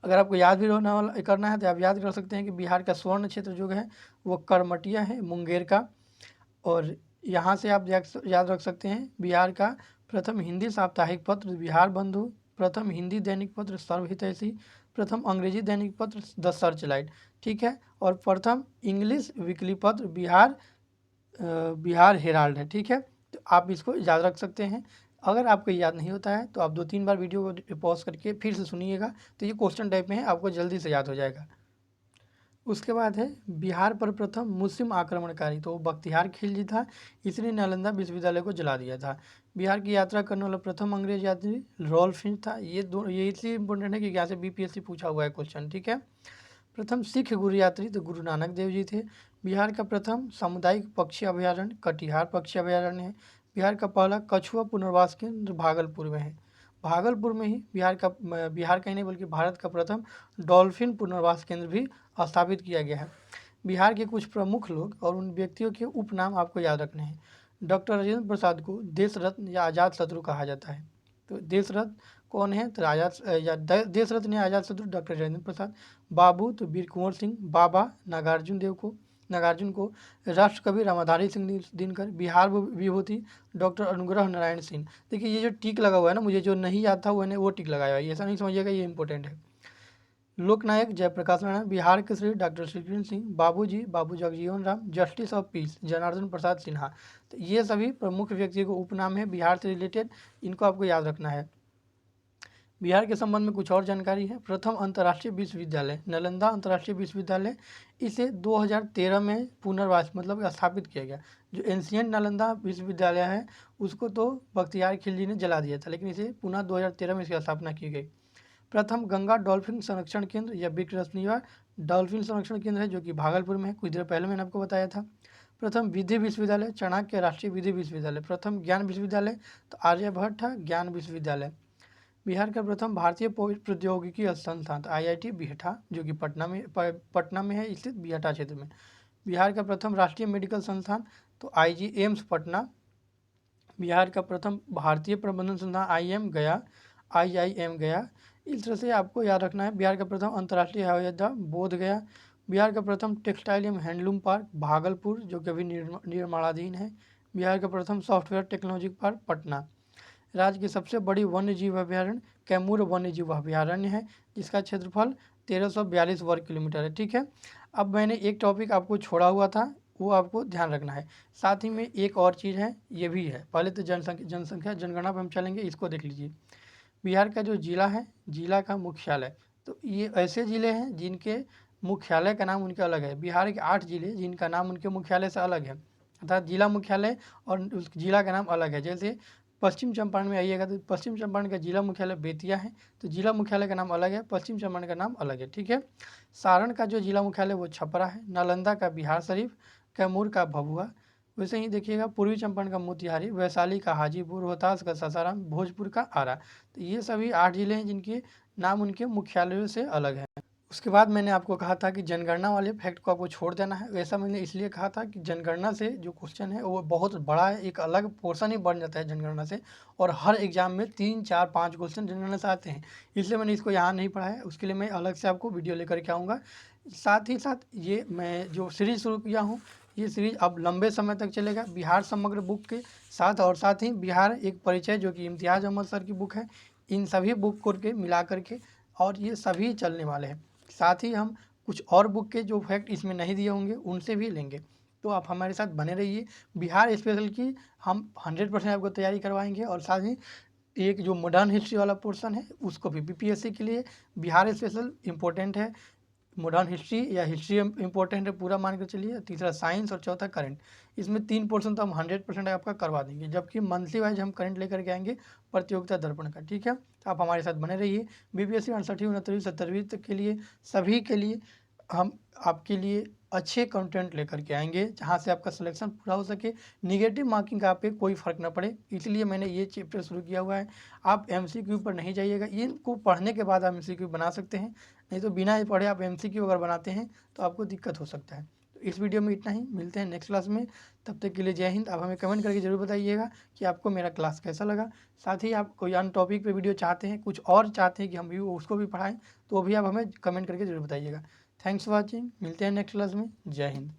अगर आपको याद भी करना है तो आप याद कर सकते हैं कि बिहार का स्वर्ण क्षेत्र जो है वो करमटिया है मुंगेर का, और यहाँ से आप याद रख सकते हैं बिहार का प्रथम हिंदी साप्ताहिक पत्र बिहार बंधु, प्रथम हिंदी दैनिक पत्र सर्वहितैषी, प्रथम अंग्रेजी दैनिक पत्र द सर्चलाइट। ठीक है, और प्रथम इंग्लिश वीकली पत्र बिहार हेराल्ड है। ठीक है, तो आप इसको याद रख सकते हैं। अगर आपको याद नहीं होता है तो आप 2-3 बार वीडियो को पॉज करके फिर से सुनिएगा, तो ये क्वेश्चन टाइप में है, आपको जल्दी से याद हो जाएगा। उसके बाद है बिहार पर प्रथम मुस्लिम आक्रमणकारी, तो बख्तियार खिलजी था, इसने नालंदा विश्वविद्यालय को जला दिया था। बिहार की यात्रा करने वाला प्रथम अंग्रेज यात्री रॉल्फ फिंच था, ये इसलिए इंपॉर्टेंट है कि यहाँ से बीपीएससी पूछा हुआ है क्वेश्चन। ठीक है, प्रथम सिख गुरु यात्री तो गुरु नानक देव जी थे। बिहार का प्रथम सामुदायिक पक्षी अभयारण्य कटिहार पक्षी अभयारण्य है। बिहार का पहला कछुआ पुनर्वास केंद्र भागलपुर में है। भागलपुर में ही बिहार का ही नहीं बल्कि भारत का प्रथम डॉल्फिन पुनर्वास केंद्र भी स्थापित किया गया है। बिहार के कुछ प्रमुख लोग और उन व्यक्तियों के उपनाम आपको याद रखने हैं। डॉक्टर राजेंद्र प्रसाद को देश रत्न या आज़ाद शत्रु कहा जाता है, तो देश रत्न कौन है, तो देश रत्न या आज़ाद शत्रु डॉक्टर राजेंद्र प्रसाद। बाबू तो वीर कुंवर सिंह, बाबा नागार्जुन को राष्ट्रकवि रामाधारी सिंह दिनकर। बिहार विभूति डॉक्टर अनुग्रह नारायण सिंह। देखिए ये जो टिक लगा हुआ है ना, मुझे जो नहीं याद था मैंने वो टिक लगाया है, ऐसा नहीं समझिएगा, ये इंपॉर्टेंट है। लोकनायक जयप्रकाश नारायण, बिहार के Shri doctor Shrikrishna Singh, Babu Jagjivan Ram, justice of peace Janardan Prasad Sinha. तो ये सभी प्रमुख व्यक्तियों को उपनाम है बिहार से रिलेटेड, इनको आपको याद रखना है। बिहार के संबंध में कुछ और जानकारी है। प्रथम अंतर्राष्ट्रीय विश्वविद्यालय नालंदा अंतर्राष्ट्रीय विश्वविद्यालय, इसे 2013 में पुनर्वास मतलब स्थापित किया गया। जो एंशियंट नालंदा विश्वविद्यालय है उसको तो बख्तियार खिलजी ने जला दिया था, लेकिन इसे पुनः 2013 में इसकी स्थापना की गई। प्रथम गंगा डॉल्फिन संरक्षण केंद्र या विक्रमशिला डॉल्फिन संरक्षण केंद्र है, जो कि भागलपुर में है, कुछ देर पहले मैंने आपको बताया था। प्रथम विधि विश्वविद्यालय चाणक्य राष्ट्रीय विधि विश्वविद्यालय। प्रथम ज्ञान विश्वविद्यालय तो आर्यभट्ट ज्ञान विश्वविद्यालय। बिहार का प्रथम भारतीय प्रौद्योगिकी संस्थान IIT बिहटा, जो कि पटना में है स्थित बिहटा क्षेत्र में। बिहार का प्रथम राष्ट्रीय मेडिकल संस्थान तो IG एम्स पटना। बिहार का प्रथम भारतीय प्रबंधन संस्थान IIM गया। इस तरह से आपको याद रखना है। बिहार का प्रथम अंतर्राष्ट्रीय हवाई अड्डा बोध गया। बिहार का प्रथम टेक्सटाइल एवं हैंडलूम पार्क भागलपुर, जो कि अभी निर्माणाधीन है। बिहार का प्रथम सॉफ्टवेयर टेक्नोलॉजी पार्क पटना। राज्य की सबसे बड़ी वन्य जीव अभ्यारण्य कैमूर वन्य जीव अभ्यारण्य है, जिसका क्षेत्रफल 1342 वर्ग किलोमीटर है। ठीक है, अब मैंने एक टॉपिक आपको छोड़ा हुआ था, वो आपको ध्यान रखना है। साथ ही में एक और चीज़ है, ये भी है। पहले तो जनगणना पर हम चलेंगे, इसको देख लीजिए। बिहार का जो जिला है, जिला का मुख्यालय, तो ये ऐसे ज़िले हैं जिनके मुख्यालय का नाम उनके अलग है। बिहार के 8 जिले जिनका नाम उनके मुख्यालय से अलग है, अर्थात जिला मुख्यालय और उस जिला का नाम अलग है। जैसे पश्चिम चंपारण में आइएगा तो पश्चिम चंपारण का जिला मुख्यालय बेतिया है, तो जिला मुख्यालय का नाम अलग है, पश्चिम चंपारण का नाम अलग है, ठीक है। सारण का जो जिला मुख्यालय वो छपरा है, नालंदा का बिहार शरीफ, कैमूर का भभुआ। वैसे ही देखिएगा पूर्वी चंपारण का मोतिहारी, वैशाली का हाजीपुर, रोहतास का सासाराम, भोजपुर का आरा। तो ये सभी 8 जिले हैं जिनके नाम उनके मुख्यालयों से अलग है। उसके बाद मैंने आपको कहा था कि जनगणना वाले फैक्ट को आपको छोड़ देना है। वैसा मैंने इसलिए कहा था कि जनगणना से जो क्वेश्चन है वो बहुत बड़ा है, एक अलग पोर्शन ही बन जाता है जनगणना से, और हर एग्जाम में 3, 4, 5 क्वेश्चन जनगणना से आते हैं। इसलिए मैंने इसको यहाँ नहीं पढ़ा है, उसके लिए मैं अलग से आपको वीडियो लेकर के आऊँगा। साथ ही साथ ये मैं जो सीरीज शुरू किया हूँ, ये सीरीज अब लंबे समय तक चलेगा बिहार समग्र बुक के साथ, और साथ ही बिहार एक परिचय जो कि इम्तियाज़ अहमद सर की बुक है, इन सभी बुक को के मिला करके, और ये सभी चलने वाले हैं। साथ ही हम कुछ और बुक के जो फैक्ट इसमें नहीं दिए होंगे उनसे भी लेंगे, तो आप हमारे साथ बने रहिए। बिहार स्पेशल की हम 100% आपको तैयारी करवाएंगे, और साथ ही एक जो मॉडर्न हिस्ट्री वाला पोर्शन है उसको भी बीपीएससी के लिए बिहार स्पेशल इम्पोर्टेंट है। मॉडर्न हिस्ट्री या हिस्ट्री इंपॉर्टेंट है पूरा मान कर चलिए, तीसरा साइंस और चौथा करंट। इसमें 3 पोर्शन तो हम 100% आपका करवा देंगे, जबकि मंथली वाइज हम करंट लेकर के आएंगे प्रतियोगिता दर्पण का, ठीक है। तो आप हमारे साथ बने रहिए। बीपीएससी 68वीं 69वीं 70वीं तक के लिए सभी के लिए हम आपके लिए अच्छे कंटेंट लेकर के आएंगे, जहाँ से आपका सिलेक्शन पूरा हो सके, निगेटिव मार्किंग का आप पे कोई फर्क ना पड़े। इसलिए मैंने ये चैप्टर शुरू किया हुआ है। आप एमसीक्यू पर नहीं जाइएगा, इनको पढ़ने के बाद आप एमसीक्यू बना सकते हैं, नहीं तो बिना ही पढ़े आप एमसीक्यू अगर बनाते हैं तो आपको दिक्कत हो सकता है। तो इस वीडियो में इतना ही, मिलते हैं नेक्स्ट क्लास में। तब तक के लिए जय हिंद। आप हमें कमेंट करके जरूर बताइएगा कि आपको मेरा क्लास कैसा लगा। साथ ही आप कोई अन्य टॉपिक पे वीडियो चाहते हैं, कुछ और चाहते हैं कि हम भी उसको भी पढ़ाएं, तो भी आप हमें कमेंट करके जरूर बताइएगा। थैंक्स फॉर वॉचिंग, मिलते हैं नेक्स्ट क्लास में। जय हिंद।